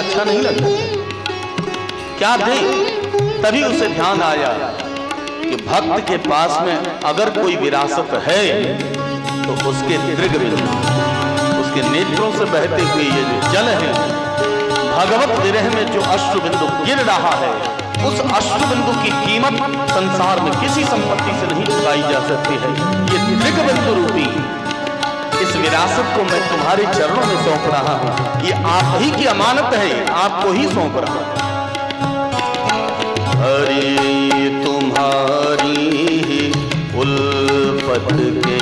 अच्छा नहीं लगता, क्या दे? तभी उसे ध्यान आया कि भक्त के पास में अगर कोई विरासत है तो उसके दृग बिंदु, उसके नेत्रों से बहते हुए ये जो जल है, भगवत विरह में जो अश्रु बिंदु गिर रहा है, उस अश्रु बिंदु की कीमत संसार में किसी संपत्ति से नहीं चुकाई जा सकती है। ये दृग बिंदु रूपी इस विरासत को मैं तुम्हारे चरणों में सौंप रहा हूं। ये आप ही की अमानत है, आपको ही सौंप रहा हूं। अरे तुम्हारी ही उल्फत के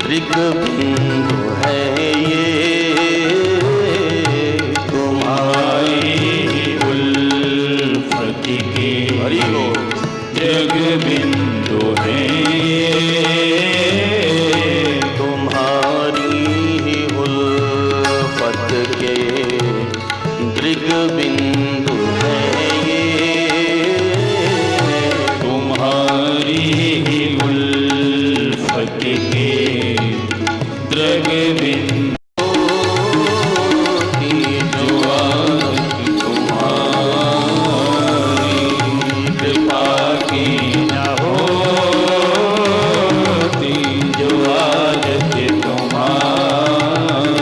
दृग बिंदु है ये, तुम्हारी उल्फत के दृग बिंदु है, तुम्हारी ही उल्फत के दृग बिंदु है ये, तुम्हारी ही उल्फत के दृग बिंदु की जो तुम्हारी कृपा की न होती, जो आदत तुम्हारी,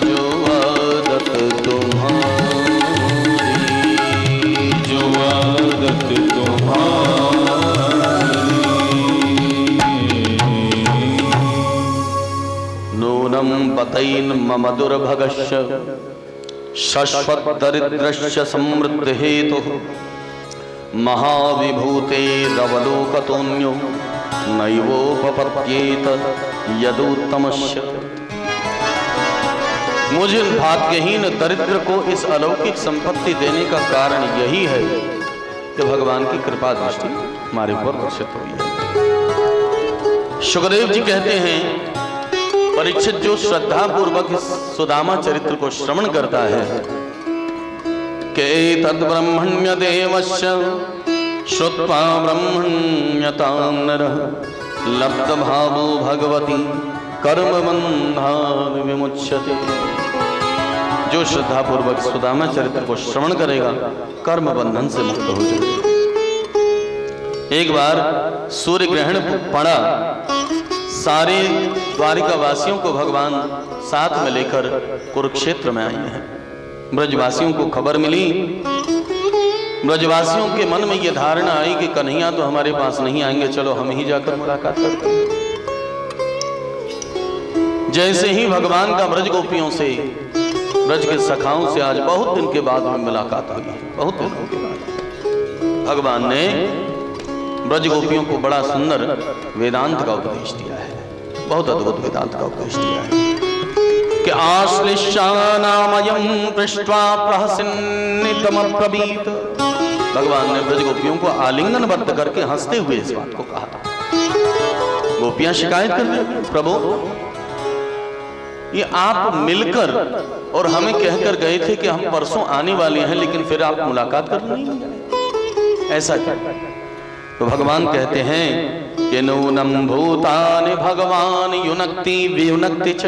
जो आदत तुम्हारी, जो आदत तुम्हारी। नूनं पतैन् मम दुर्भगश्च शश्वत दरिद्रश्च समृद्धि हेतुः महाविभूतेरवलोकतोऽन्यो नैवोपपद्येत यदुत्तमस्य। मुझे भाग्यहीन दरिद्र को इस अलौकिक संपत्ति देने का कारण यही है कि भगवान की कृपा दृष्टि हमारे ऊपर वर्षित हुई है। सुखदेव जी कहते हैं, परीक्षित जो श्रद्धा पूर्वक इस सुदामा चरित्र को श्रवण करता है के तद्ब्रह्मण्य देवस्य श्रुत्वा ब्रह्मण्यतां नरः लब्ध भावो भगवती कर्म बंधान विमुच्यते। जो श्रद्धा पूर्वक सुदामा चरित्र को श्रवण करेगा कर्म बंधन से मुक्त हो जाएगा। एक बार सूर्य ग्रहण पड़ा, सारे द्वारिका वासियों को भगवान साथ में लेकर कुरुक्षेत्र में आए हैं। ब्रजवासियों को खबर मिली, ब्रजवासियों के मन में यह धारणा आई कि कन्हैया तो हमारे पास नहीं आएंगे, चलो हम ही जाकर मुलाकात करते हैं। जैसे ही भगवान का ब्रज गोपियों से, ब्रज के सखाओं से आज बहुत दिन के बाद में मुलाकात हुई, बहुत दिनों के बाद भगवान ने ब्रज गोपियों को बड़ा सुंदर वेदांत का उपदेश दिया है, बहुत अद्भुत वेदांत का उपदेश दिया है कि आश्लिष्यानामयं पृष्ट्वा प्रहसन्नितमब्रवीत। भगवान ने ब्रज गोपियों को आलिंगनबद्ध करके हंसते हुए इस बात को कहा था। गोपियां शिकायत कर रही, प्रभु ये आप मिलकर और हमें कहकर गए थे कि हम परसों आने वाले हैं, लेकिन फिर आप मुलाकात कर नहीं, ऐसा क्या? तो भगवान कहते हैं कि नूनं भूतानि भगवान युनक्ति वियुनक्ति च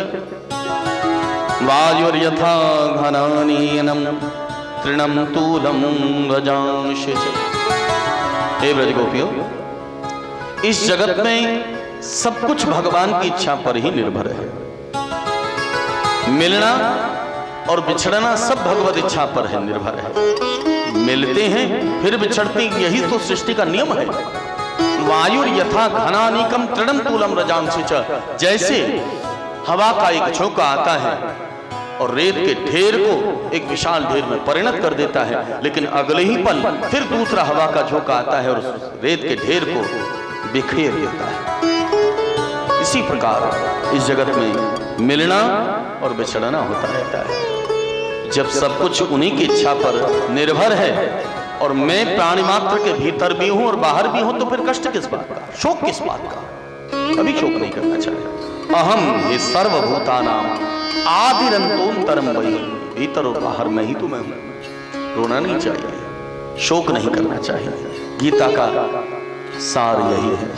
वायुर्यथा घनानीनं तृणं तूलं रजांसि च। हे ब्रज गोपियों, इस जगत में सब कुछ भगवान की इच्छा पर ही निर्भर है। मिलना और बिछड़ना सब भगवत इच्छा पर है, निर्भर है। मिलते हैं फिर बिछड़ते, यही तो सृष्टि का नियम है। वायुर यथा घनानीकम तृणम तूलम रजांसि च। जैसे हवा का एक झोंका आता है और रेत के ढेर को एक विशाल ढेर में परिणत कर देता है, लेकिन अगले ही पल फिर दूसरा हवा का झोंका आता है और उस रेत के ढेर को बिखेर देता है। इसी प्रकार इस जगत में मिलना और बिछड़ना होता रहता है। जब सब कुछ उन्हीं की इच्छा पर निर्भर है और मैं प्राणी मात्र के भीतर भी हूं और बाहर भी हूं, तो फिर कष्ट किस बात का, शोक किस बात का? कभी शोक नहीं करना चाहिए। अहम ही सर्वभूतानां आदिरंतोंतरम वही, भीतर और बाहर मैं ही तो मैं हूं। रोना नहीं चाहिए, शोक नहीं करना चाहिए। गीता का सार यही है।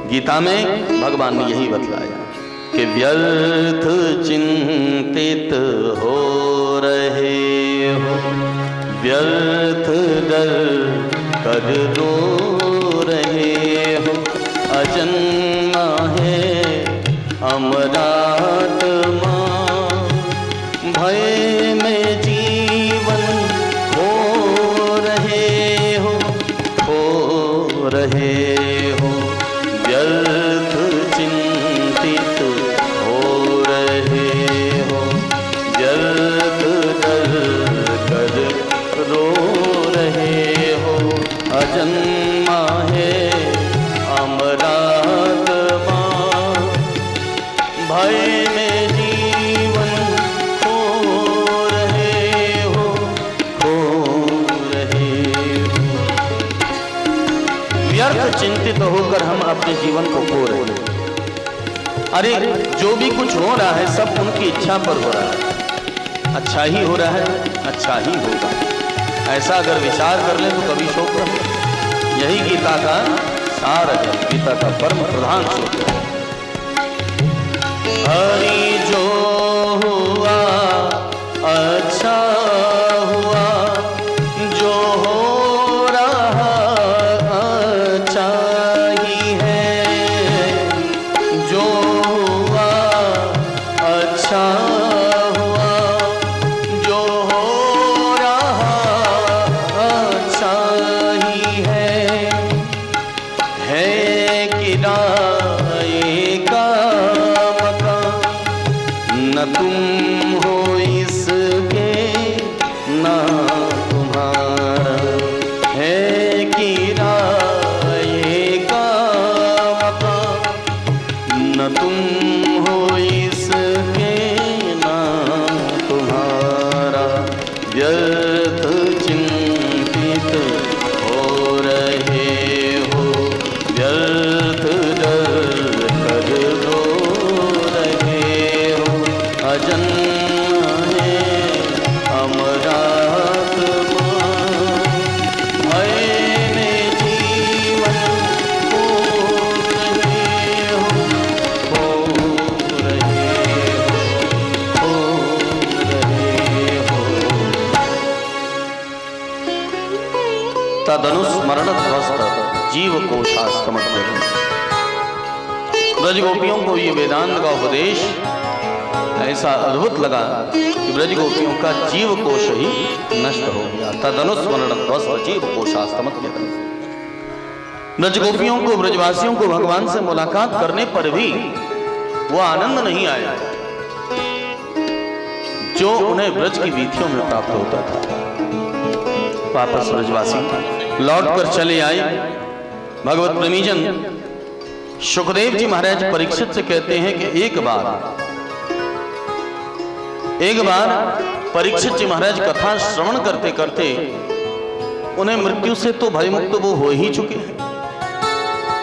गीता में भगवान ने यही बतलाया कि व्यर्थ चिंतित हो रहे हो, व्यर्थ डर कर रो रहे हो। अजन्मा है अमरात्मा, भय में जीवन खो रहे हो, खो रहे हो। व्यर्थ चिंतित हो रहे हो, व्यर्थ डर कर रो रहे हो। अजन्मा है अमरात्मा, भय में जीवन खो रहे हो, खो रहे हो। व्यर्थ चिंतित होकर हम अपने जीवन को खो रहे हैं। अरे जो भी कुछ हो रहा है सब उनकी इच्छा पर हो रहा है, अच्छा ही हो रहा है, अच्छा ही होगा, ऐसा अगर विचार कर लें तो कभी शोक नहीं। यही गीता का सार है, गीता का परम प्रधान सूत्र है। हरि जो हुआ अच्छा हुआ, जो हो रहा अच्छा ही है। जो हुआ अच्छा हुआ, जो हो रहा अच्छा ही है किराए का न तुम हो इसके ना तुम्हारा, है किराए का न तुम हो इसके ना तुम्हारा। व्यर्थ चिंतित हो रहे हो, व्यर्थ डर कर रो रहे हो। अजन्मा है अमरात्मा, भय में जीवन खो रहे हो, खो रहे हो, खो रहे हो। तदनुस्मरण ध्वस्त जीव कोशास्तमग्र। ब्रज गोपियों को ये वेदांत का उपदेश ऐसा अद्भुत लगा कि ब्रज गोपियों का जीव कोश ही नष्ट हो गया। तदनुस्मरण ध्वस्त जीव कोशास्तमग्र। ब्रज गोपियों को, ब्रजवासियों को भगवान से मुलाकात करने पर भी वो आनंद नहीं आया जो उन्हें ब्रज की वीथियों में प्राप्त होता था। वापस ब्रजवासी लौट कर चले आए। भगवत प्रेमीजन सुखदेव जी महाराज परीक्षित से कहते हैं कि एक बार परीक्षित जी महाराज कथा श्रवण करते करते उन्हें मृत्यु से तो भयमुक्त वो हो ही चुके हैं।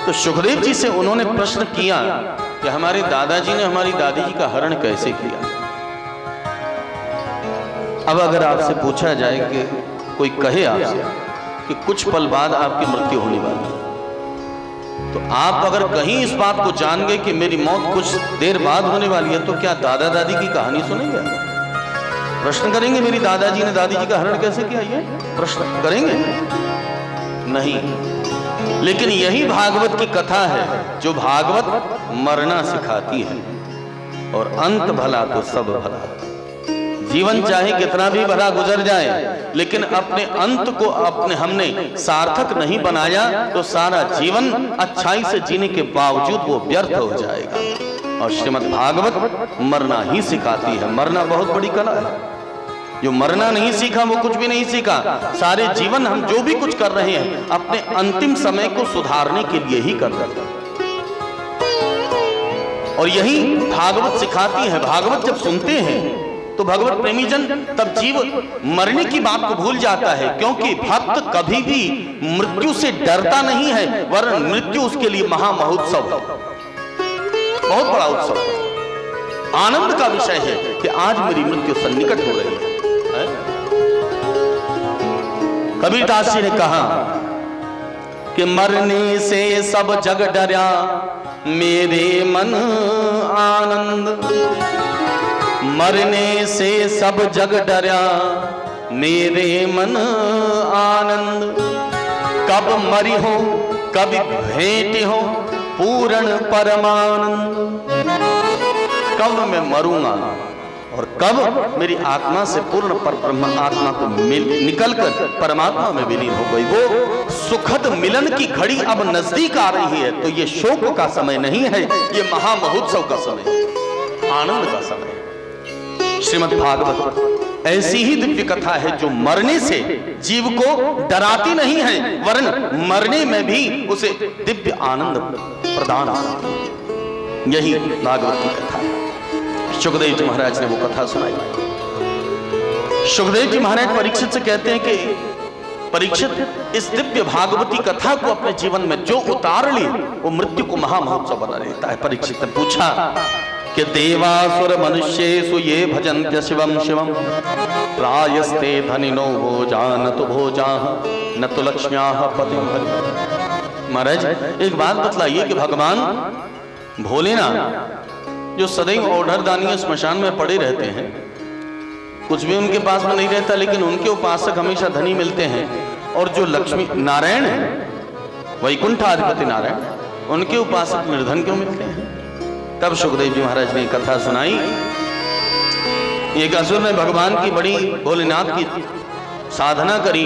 तो सुखदेव जी से उन्होंने प्रश्न किया कि हमारे दादाजी ने हमारी दादी जी का हरण कैसे किया। अब अगर आपसे पूछा जाए कि कोई कहे आपसे कि कुछ पल बाद आपकी मृत्यु होने वाली है, तो आप अगर कहीं इस बात को जान गए कि मेरी मौत कुछ देर बाद होने वाली है, तो क्या दादा दादी की कहानी सुनेंगे? प्रश्न करेंगे मेरी दादाजी ने दादी जी का हरण कैसे किया? ये प्रश्न करेंगे? नहीं। लेकिन यही भागवत की कथा है जो भागवत मरना सिखाती है, और अंत भला तो सब भला। जीवन चाहे कितना भी भला गुजर जाए, लेकिन अपने अंत को हमने सार्थक नहीं बनाया तो सारा जीवन अच्छाई से जीने के बावजूद वो व्यर्थ हो जाएगा। और श्रीमद् भागवत मरना ही सिखाती है। मरना बहुत बड़ी कला है। जो मरना नहीं सीखा वो कुछ भी नहीं सीखा। सारे जीवन हम जो भी कुछ कर रहे हैं अपने अंतिम समय को सुधारने के लिए ही कर रहे हैं, और यही भागवत सिखाती है। भागवत जब सुनते हैं तो भगवत प्रेमीजन तब जीव मरने की बात को भूल जाता है, क्योंकि भक्त कभी भी मृत्यु से डरता नहीं है, वरन मृत्यु उसके लिए महामहोत्सव है, बहुत बड़ा उत्सव है। आनंद का विषय है कि आज मेरी मृत्यु सन्निकट हो रही है। कबीरदास जी ने कहा कि मरने से सब जग डरा मेरे मन आनंद, मरने से सब जग डरा मेरे मन आनंद, कब मरी हो कभी भेंट हो पूर्ण परमानंद, कब मैं मरूंगा और कब मेरी आत्मा से पूर्ण पर ब्रह्म आत्मा को निकलकर परमात्मा में विलीन हो गई। वो सुखद मिलन की घड़ी अब नजदीक आ रही है। तो ये शोक का समय नहीं है, ये महामहोत्सव का समय है, आनंद का समय है। श्रीमद् भागवत ऐसी ही दिव्य कथा है जो मरने से जीव को डराती नहीं है, वरन मरने में भी उसे दिव्य आनंद प्रदान करती है। यही भागवत की कथा है। सुखदेव जी महाराज ने वो कथा सुनाई। सुखदेव जी महाराज परीक्षित से कहते हैं कि परीक्षित, इस दिव्य भागवती कथा को अपने जीवन में जो उतार ली वो मृत्यु को महामहोत्सव बना देता है। परीक्षित ने पूछा कि देवासुर मनुष्येषु ये भजन्त्य शिवम शिवम प्रायस्ते धनिनो भोजा न तो भोजा न तो लक्ष्म्याः पतिं भज। महाराज एक बात बतलाइए कि भगवान भोलेनाथ जो सदैव ओढ़रदानी स्मशान में पड़े रहते हैं, कुछ भी उनके पास में नहीं रहता, लेकिन उनके उपासक हमेशा धनी मिलते हैं, और जो लक्ष्मी नारायण है वैकुंठाधिपति नारायण, उनके उपासक निर्धन क्यों मिलते हैं? तब सुखदेव जी महाराज ने कथा सुनाई। एक असुर ने भगवान की बड़ी भोलेनाथ की साधना करी।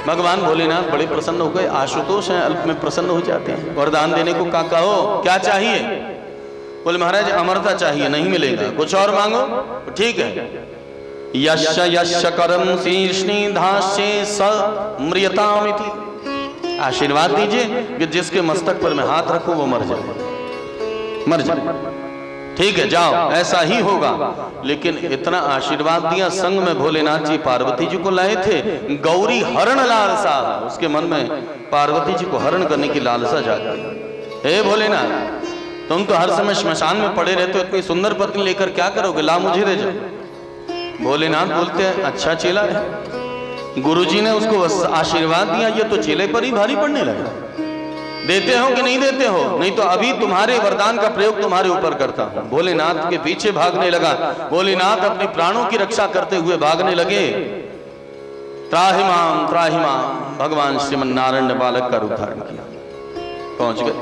भगवान भोलेनाथ बड़े प्रसन्न हो गए। आशुतोष हैं, अल्प में प्रसन्न हो जाते हैं। वरदान देने को कहो क्या चाहिए? बोले महाराज अमरता चाहिए। नहीं मिलेगा, कुछ और मांगो। ठीक है। यश यश करम शीर्ष्णि धास्ये सम्रियतामिति, आशीर्वाद दीजिए कि जिसके मस्तक पर मैं हाथ रखूं वो मर जाए, मर जाए। ठीक है, जाओ, ऐसा ही होगा। लेकिन इतना आशीर्वाद दिया, संग में भोलेनाथ जी पार्वती जी को लाए थे। गौरी हरण लालसा, उसके मन में पार्वती जी को हरण करने की लालसा जाग गई। हे भोलेनाथ, तुम तो हर समय श्मशान में पड़े रहते हो, इतनी सुंदर पत्नी लेकर क्या करोगे? ला मुझे दे जाओ। भोलेनाथ बोलते हैं अच्छा चेला है। गुरुजी ने उसको आशीर्वाद दिया, ये तो चेले पर ही भारी पड़ने लगा। देते हो कि नहीं देते हो? नहीं तो अभी तुम्हारे वरदान का प्रयोग तुम्हारे ऊपर करता हूं। भोलेनाथ के पीछे भागने लगा। भोलेनाथ अपने प्राणों की रक्षा करते हुए भागने लगे। त्राहिमाम त्राहिमाम, भगवान श्रीमन नारायण ने बालक का रूप धारण किया, पहुंच गए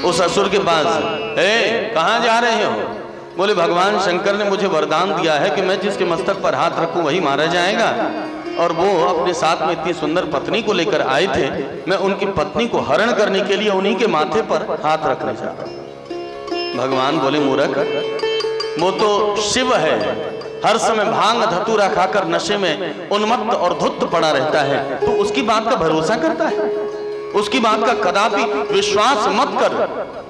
उस असुर के पास। कहां जा रहे हो? बोले भगवान शंकर ने मुझे वरदान दिया है कि मैं जिसके मस्तक पर हाथ रखूं वही मारा जाएगा, और वो अपने साथ में इतनी सुंदर पत्नी को लेकर आए थे। मैं उनकी पत्नी को हरण करने के लिए उन्हीं के माथे पर हाथ रखने चाहता हूं। भगवान बोले मूर्ख, वो तो शिव है, हर समय भांग धतूरा खाकर नशे में उन्मत्त और धुत पड़ा रहता है, तो उसकी बात का भरोसा करता है? उसकी बात का कदापि विश्वास मत कर।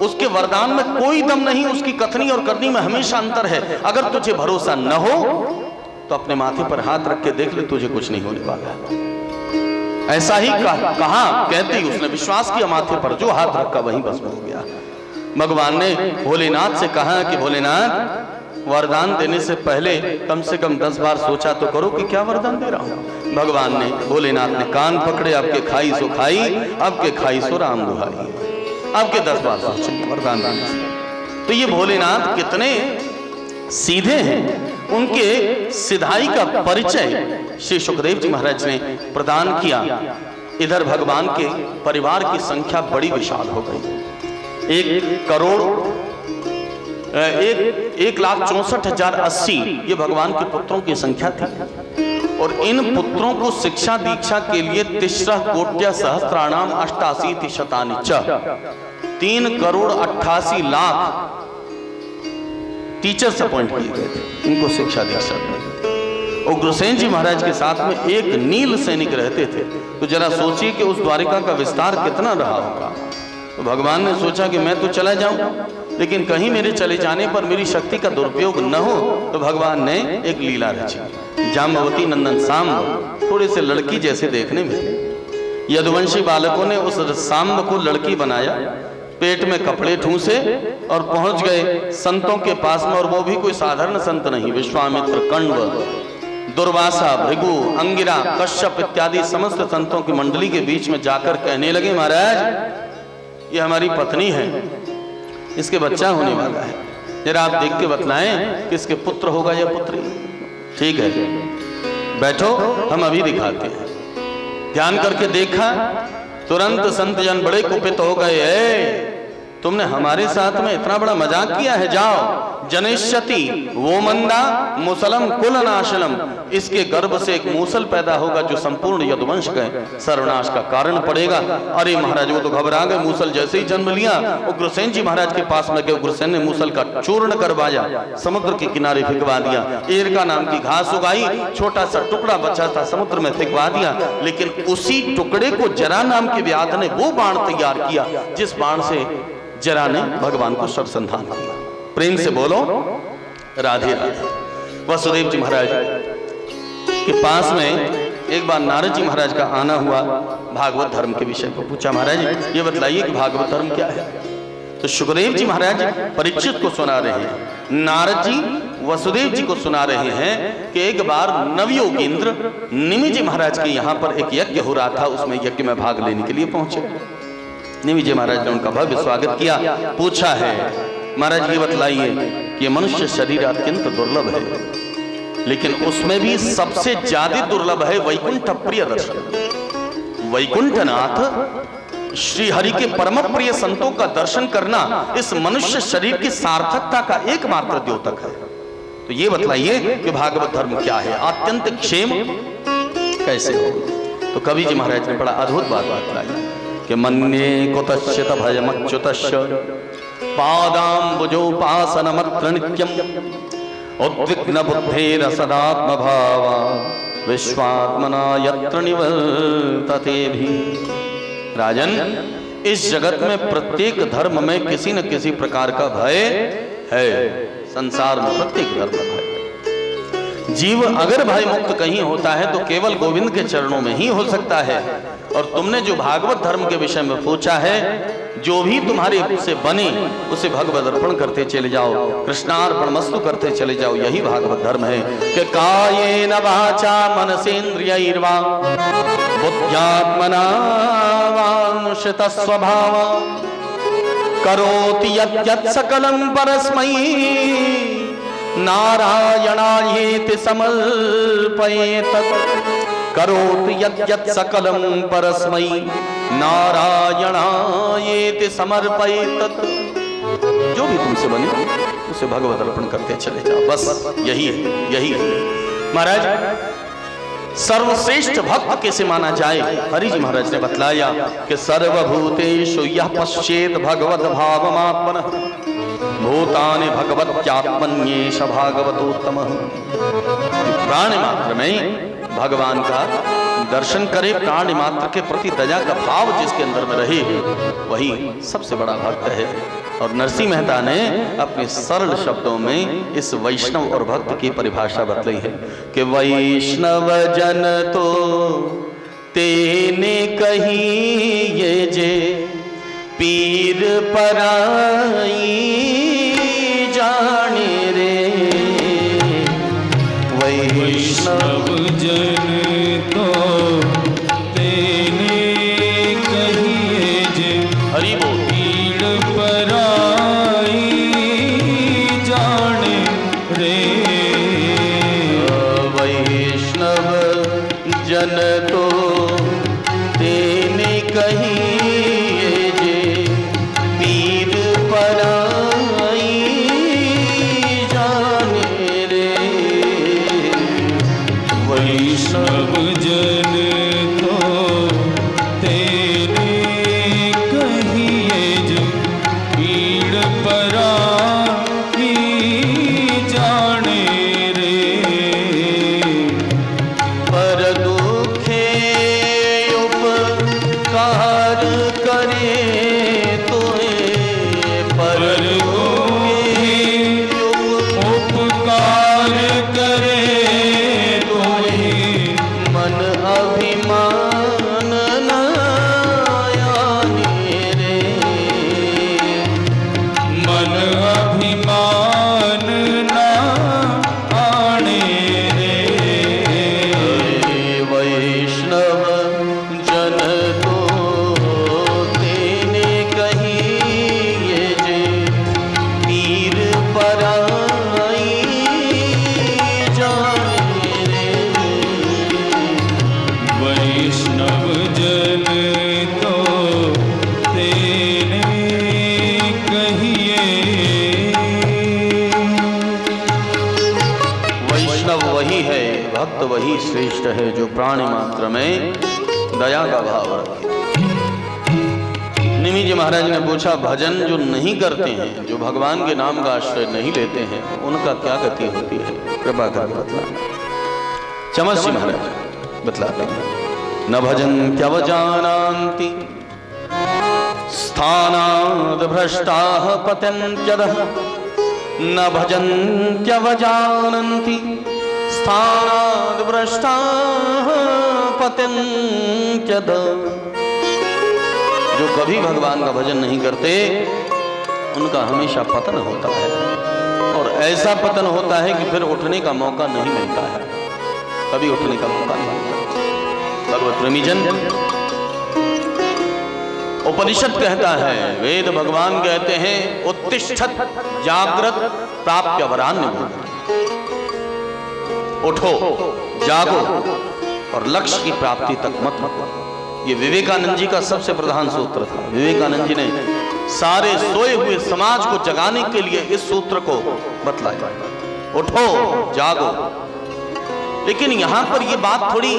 उसके वरदान में कोई दम नहीं, उसकी कथनी और करनी में हमेशा अंतर है। अगर तुझे भरोसा न हो तो अपने माथे पर हाथ रख के देख ले, तुझे कुछ नहीं होने वाला। ऐसा ही कहा कहते ही उसने विश्वास किया माथे पर, जो हाथ रखा वहीं भस्म हो गया। भगवान ने भोलेनाथ से कहा कि भोलेनाथ, वरदान देने से पहले कम से कम 10 बार सोचा तो करो कि क्या वरदान दे रहा हूं। भगवान ने, भोलेनाथ ने कान पकड़े, आपके खाई सो खाई, आपके खाई सो राम दुहाई। आपके 10 बार सोचेंगे वरदान देने से। तो ये भोलेनाथ कितने सीधे हैं, उनके सिधाई का परिचय श्री सुखदेव जी महाराज ने प्रदान किया। इधर भगवान के परिवार की संख्या बड़ी विशाल हो गई। 1,64,080 ये भगवान के पुत्रों की संख्या थी। और इन पुत्रों को शिक्षा दीक्षा के लिए 3,00,00,000 88 शतानि च 3,88,00,000 टीचर्स अपॉइंट किए गए थे इनको शिक्षा दीक्षा दी। उग्रसेन जी महाराज के साथ में एक नील सैनिक रहते थे। तो जरा सोचिए कि उस द्वारिका का विस्तार कितना रहा होगा। तो भगवान ने सोचा कि मैं तो चला जाऊं, लेकिन कहीं मेरे चले जाने पर मेरी शक्ति का दुरुपयोग न हो। तो भगवान ने एक लीला रची। जाम्बवती नंदन सांब थोड़े से लड़की जैसे देखने में थे। यदुवंशी बालकों ने उस सांब को लड़की बनाया, पेट में कपड़े ठूसे और पहुंच गए संतों के पास में। और वो भी कोई साधारण संत नहीं, विश्वामित्र, कण्व, दुर्वासा, भृगु, अंगिरा, कश्यप इत्यादि समस्त संतों की मंडली के बीच में जाकर कहने लगे, महाराज ये हमारी पत्नी है, इसके बच्चा होने वाला है, जरा आप देख के बतलाएं कि इसके पुत्र होगा या पुत्री। ठीक है, बैठो, हम अभी दिखाते हैं। ध्यान करके देखा, तुरंत संत जन बड़े कुपित हो गए, तुमने हमारे साथ में इतना बड़ा मजाक किया है, जाओ जनिष्यति वो मंदा मुसलम कुल नाशनम, इसके गर्भ से एक मूसल पैदा होगा जो संपूर्ण यदुवंश के सर्वनाश का कारण पड़ेगा। अरे महाराज वो तो घबरा गए, मूसल जैसे ही जन्म लिया उग्रसेन जी महाराज के पास में गए, उग्रसेन ने मूसल का चूर्ण करवाया, समुद्र के किनारे फेंकवा दिया, एरका नाम की घास उगाई, छोटा सा टुकड़ा बचा था समुद्र में फेंकवा दिया, लेकिन उसी टुकड़े को जरा नाम के व्याध ने वो बाण तैयार किया जिस बाण से जरा ने भगवान को सर्वसंधान किया। प्रेम से बोलो राधे राधे। वसुदेव जी महाराज के पास में एक बार नारद जी महाराज का आना हुआ, भागवत धर्म के विषय को पूछा, महाराज ये बतलाइए कि भागवत धर्म क्या है। तो सुखदेव जी महाराज परीक्षित को सुना रहे हैं, नारद जी वसुदेव जी को सुना रहे हैं कि एक बार नवयोगेंद्र निमि जी महाराज के यहाँ पर एक यज्ञ हो रहा था, उसमें यज्ञ में भाग लेने के लिए पहुंचे। निमि जी महाराज ने उनका भव्य स्वागत किया, पूछा है महाराज ये बतलाइए कि मनुष्य शरीर अत्यंत दुर्लभ है, लेकिन उसमें भी सबसे ज्यादा दुर्लभ है वैकुंठ प्रिय दर्शन। वैकुंठनाथ श्री हरि के परम प्रिय संतों का दर्शन करना इस मनुष्य शरीर की सार्थकता का एकमात्र द्योतक है। तो ये बतलाइए कि भागवत धर्म क्या है, अत्यंत क्षेम कैसे हो। तो कवि जी महाराज ने बड़ा अद्भुत बात बतलाई कि मन्ये कुतश्चित भयमच्युतस्य पादाम्बुजोपासनमत्र नित्यम् उद्विग्न बुद्धेर सदात्म भावा विश्वात्मना यत्र निवर्तते भी। राजन, इस जगत में प्रत्येक धर्म में किसी न किसी प्रकार का भय है, संसार में प्रत्येक धर्म में भय। जीव अगर भय मुक्त कहीं होता है तो केवल गोविंद के चरणों में ही हो सकता है। और तुमने जो भागवत धर्म के विषय में पूछा है, जो भी तुम्हारे से बने उसे भगवत अर्पण करते चले जाओ, कृष्णार्पणमस्तु करते चले जाओ, यही भागवत धर्म है कि कायेन वाचा मनसेन्द्रियैर्वा बुद्ध्यात्मना वानुषित स्वभाव करोति यत् सकलं परस्मै नारायणायेति समर्पयेत। करोति यत् सकलं परस्मै नारायणायेति समर्पयेत। जो भी तुमसे बने उसे भगवत अर्पण करते चले जाओ, बस यही है, यही है। महाराज सर्वश्रेष्ठ भक्त कैसे माना जाए, हरि जी महाराज ने बतलाया कि सर्वभूतेषु यः पश्येत भगवत भावमात्मनः भूतानि भगवत्यात्मन्येष भागवतोत्तमः। प्राण मात्र में भगवान का दर्शन करे, प्राण मात्र के प्रति दया का भाव जिसके अंदर में रहे, वही सबसे बड़ा भक्त है। और नरसिंह मेहता ने अपने सरल शब्दों में इस वैष्णव और भक्त की परिभाषा बतलाई है कि वैष्णव जन तो तेने कही ये जे पीर पराई जाने रे। वैष्णव जन तो तेने कहिए जे हरि बोल पीर पराई जाने रे। वैष्णव जन तो तेने कहिए जे पीर पराई जाने रे। वैष्णव जन तो तेने कहिए जे पीर पराई जाने रे। पर दुखे उपकार करे तोए, पर दुखे उपकार करे तोए मन वल्लभ वही है, भक्त वही श्रेष्ठ है, जो प्राणी मात्र में दया का भाव रखे। निमि जी महाराज ने पूछा, भजन जो नहीं करते हैं, जो भगवान के नाम का आश्रय नहीं लेते हैं, उनका क्या गति होती है? कृपा करके बतलाएं। चमत्सी महाराज बतलाते हैं, न भजन त्यवजानान्ति स्थानाद् भ्रष्टाः पतन्त्यधः, न भजन त्यवजानन्ति स्थानाद् भ्रष्टाः पतन्त्यधः। जो कभी भगवान का भजन नहीं करते, उनका हमेशा पतन होता है, और ऐसा पतन होता है कि फिर उठने का मौका नहीं मिलता है, कभी उठने का मौका नहीं मिलता। भगवत प्रेमीजन, उपनिषद कहता है, वेद भगवान कहते हैं, उत्तिष्ठत जागृत प्राप्य वरान्य भूत। उठो, जागो और लक्ष्य की प्राप्ति तक मत रुको। ये विवेकानंद जी का सबसे प्रधान सूत्र था। विवेकानंद जी ने सारे सोए हुए समाज को जगाने के लिए इस सूत्र को बतलाया, उठो जागो। लेकिन यहां पर यह बात थोड़ी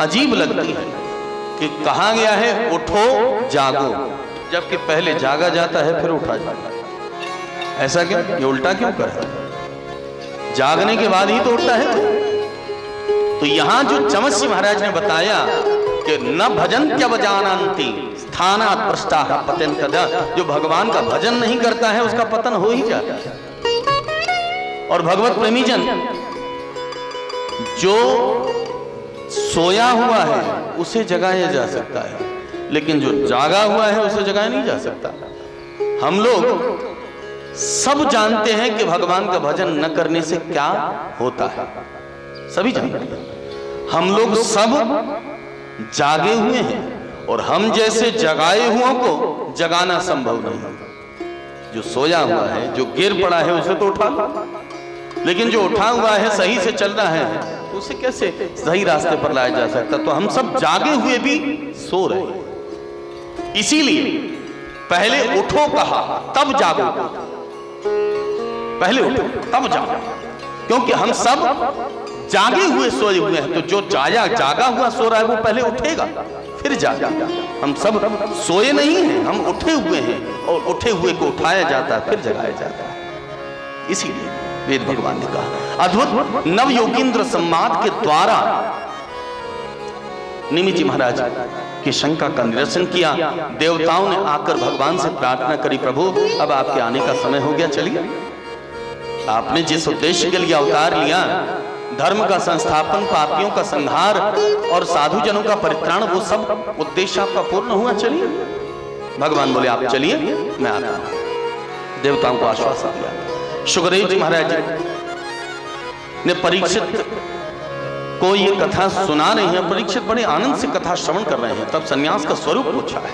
अजीब लगती है कि कहा गया है उठो जागो, जबकि पहले जागा जाता है फिर उठा जाता है। ऐसा क्यों? ये उल्टा क्यों कर रहा है? जागने के बाद ही तो उठता है। तो यहां जो चमत्सी महाराज ने बताया कि न भजन त्यवजानान्ति स्थानात् भ्रष्टाः पतन्त्यधः, जो भगवान का भजन नहीं करता है उसका पतन हो ही जाता है। और भगवत प्रेमीजन, जो सोया हुआ है उसे जगाया जा सकता है, लेकिन जो जागा हुआ है उसे जगाया नहीं जा सकता। हम लोग सब जानते हैं कि भगवान का भजन न करने से क्या होता है, सभी जानते हैं। हम लोग सब जागे हुए हैं, और हम जैसे जगाए हुओं को जगाना संभव नहीं। जो सोया हुआ है, जो गिर पड़ा है, उसे तो उठा लो, लेकिन जो उठा हुआ है, सही से चल रहा है, तो उसे कैसे सही रास्ते पर लाया जा सकता? तो हम सब जागे हुए भी सो रहे हैं। इसीलिए पहले उठो कहा, तब जागो। पहले उठो तब जागो, क्योंकि हम सब जागे हुए सोए हुए हैं। तो जो जागा हुआ सो रहा है वो पहले उठेगा फिर जागेगा। हम सब सोए नहीं हैं, हम उठे हुए हैं, और उठे हुए को उठाया जाता है फिर जगाया जाता है। इसीलिए वेद भगवान ने कहा, अद्भुत नव योगींद्र संवाद के द्वारा निमि जी महाराज की शंका का निरसन किया। देवताओं ने आकर भगवान से प्रार्थना करी, प्रभु अब आपके आने का समय हो गया, चलिए। आपने जिस उद्देश्य के लिए अवतार लिया, धर्म का संस्थापन, पापियों का संहार और साधु जनों का परित्राण, वो सब उद्देश्य आपका पूर्ण हुआ, चलिए। भगवान बोले, आप चलिए, मैं आता हूं। देवताओं को आश्वासन दिया। शुकदेव जी महाराज ने परीक्षित को ये कथा सुना रहे हैं। परीक्षित बड़े आनंद से कथा श्रवण कर रहे हैं। तब सन्यास का स्वरूप पूछा है।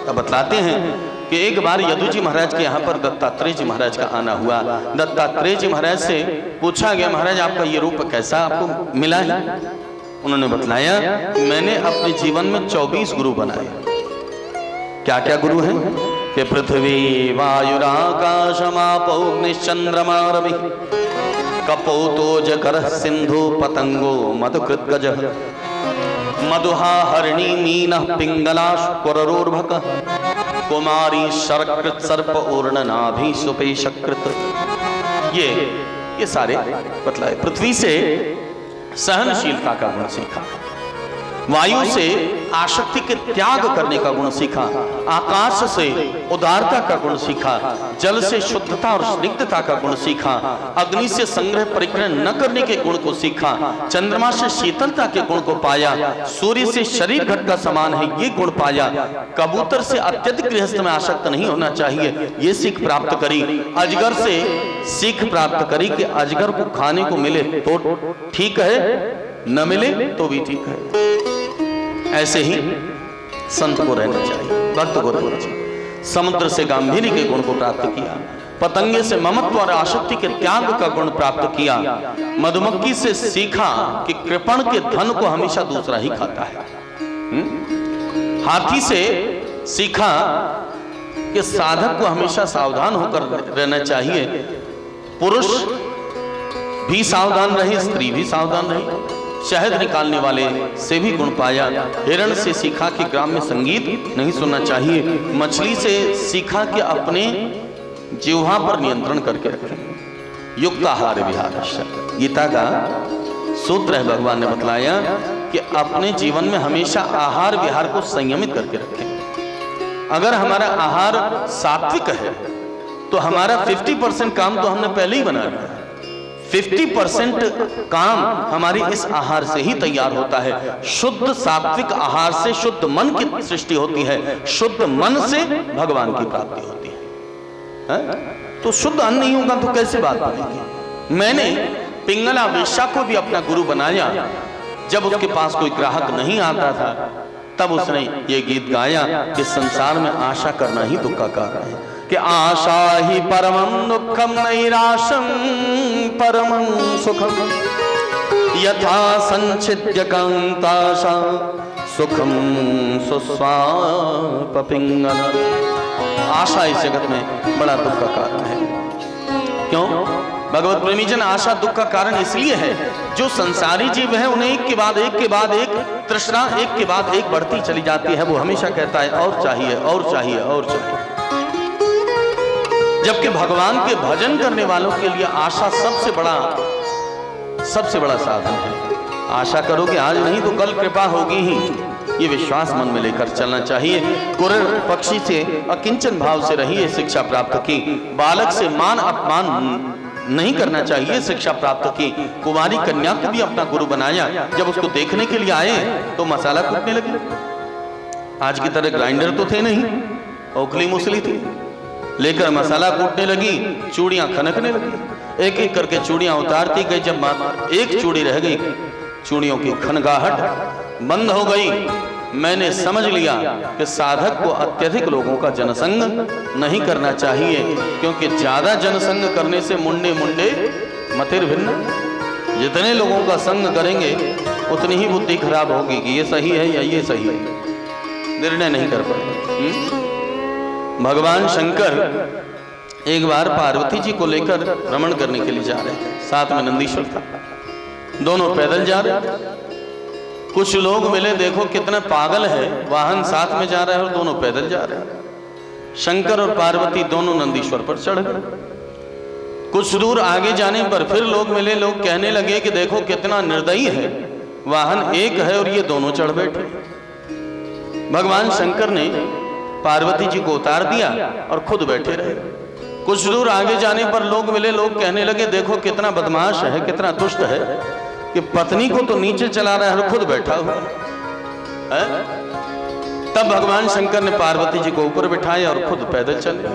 तब बतलाते हैं कि एक बार यदु जी महाराज के यहाँ पर दत्तात्रेय जी महाराज का आना हुआ। दत्तात्रेय जी महाराज से पूछा गया, महाराज आपका ये रूप कैसा आपको मिला है? उन्होंने बतलाया, मैंने अपने जीवन में 24 गुरु बनाए। क्या क्या गुरु हैं? कि पृथ्वी वायुराकाशमापौग्निश्चंद्रमा रवि कपोतोजकर सिंधु पतंगो मधुकृतगजः मधुहा हरिणी मीनः पिंगलाश कुररोर्भकः कुमारी शरकृत सर्प ऊर्णनाभि सुपेशकृत। ये सारे बतलाए। पृथ्वी से सहनशीलता का गुण सीखा, वायु से आसक्ति के त्याग करने का गुण सीखा, आकाश से उदारता का गुण सीखा, जल से शुद्धता और स्निग्धता का गुण सीखा, अग्नि से संग्रह परिग्रह न करने के गुण को सीखा, चंद्रमा से शीतलता के गुण को पाया, सूर्य से शरीर घट का समान है ये गुण पाया, कबूतर से अत्यधिक गृहस्थ में आसक्त नहीं होना चाहिए ये सीख प्राप्त करी, अजगर से सीख प्राप्त करी कि अजगर को खाने को मिले तो ठीक है, न मिले तो भी ठीक है। ऐसे ही संत को रहना चाहिए, भक्त को रहना चाहिए। समुद्र से गांधीर्य के गुण को प्राप्त किया, पतंगे से ममत्व और आसक्ति के त्याग का गुण प्राप्त किया, मधुमक्खी से सीखा कि कृपण के धन को हमेशा दूसरा ही खाता है, हाथी से सीखा कि साधक को हमेशा सावधान होकर रहना चाहिए, पुरुष भी सावधान रही, स्त्री भी सावधान रही। शहद निकालने वाले से भी गुण पाया। हिरण से सीखा कि ग्राम में संगीत नहीं सुनना चाहिए। मछली से सीखा कि अपने जिह्वा पर नियंत्रण करके रखें। युक्त आहार विहार, गीता का सूत्र है। भगवान ने बतलाया कि अपने जीवन में हमेशा आहार विहार को संयमित करके रखें। अगर हमारा आहार सात्विक है तो हमारा 50% काम तो हमने पहले ही बना लिया है। 50% काम हमारी इस आहार से ही तैयार होता है। शुद्ध सात्विक आहार से शुद्ध मन की सृष्टि होती है, शुद्ध मन से भगवान की प्राप्ति होती है। तो शुद्ध अन्न नहीं होगा तो कैसे बात बनेगी। मैंने पिंगला वेश्या को भी अपना गुरु बनाया। जब उसके पास कोई ग्राहक नहीं आता था तब उसने ये गीत गाया कि संसार में आशा करना ही दुख का कारण है, कि आशा ही परमं दुःखं नैराश्यं परमं सुखं यथा संचिद्य कांताशा सुखं सुस्वाप पिंगला। आशा इस जगत में बड़ा दुख का कारण है। क्यों? भगवत प्रेमी जन, आशा दुख का कारण इसलिए है जो संसारी जीव है उन्हें एक के बाद एक तृष्णा एक के बाद एक बढ़ती चली जाती है। वो हमेशा कहता है और चाहिए और चाहिए और चाहिए। जबकि भगवान के भजन करने वालों के लिए आशा सबसे बड़ा साधन है। आशा करोगे आज नहीं तो कल कृपा होगी ही, ये विश्वास मन में लेकर चलना चाहिए। कुरर पक्षी से अकिंचन भाव से रहिए, शिक्षा प्राप्त की। बालक से मान अपमान नहीं करना चाहिए, शिक्षा प्राप्त की। कुमारी कन्या को भी अपना गुरु बनाया। जब उसको देखने के लिए आए तो मसाला कूटने लगे। आज की तरह ग्राइंडर तो थे नहीं, ओखली मुसली थी, लेकर मसाला कूटने लगी, चूड़ियां खनकने लगी। एक एक करके चूड़ियां उतारती गई। जब एक चूड़ी रह गई, चूड़ियों की खनगाहट बंद हो गई। मैंने समझ लिया कि साधक को अत्यधिक लोगों का जनसंग नहीं करना चाहिए, क्योंकि ज्यादा जनसंग करने से मुंडे मुंडे मतिर भिन्न। जितने लोगों का संग करेंगे उतनी ही बुद्धि खराब होगी कि ये सही है या ये सही है, निर्णय नहीं कर पाएंगे। भगवान शंकर एक बार पार्वती जी को लेकर भ्रमण करने के लिए जा रहे थे। साथ में नंदीश्वर था। दोनों पैदल जा रहे थे। कुछ लोग मिले, देखो कितना पागल है, वाहन साथ में जा रहा है और दोनों पैदल जा रहे हैं। शंकर और पार्वती दोनों नंदीश्वर पर चढ़ गए। कुछ दूर आगे जाने पर फिर लोग मिले। लोग कहने लगे कि देखो कितना निर्दयी है, वाहन एक है और ये दोनों चढ़ बैठे। भगवान शंकर ने पार्वती जी को उतार दिया और खुद बैठे रहे। कुछ दूर आगे जाने पर लोग मिले। लोग कहने लगे देखो कितना बदमाश है, कितना दुष्ट है कि पत्नी को तो नीचे चला रहा है और खुद बैठा हुआ है। तब भगवान शंकर ने पार्वती जी को ऊपर बिठाया और खुद पैदल चले।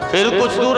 फिर कुछ दूर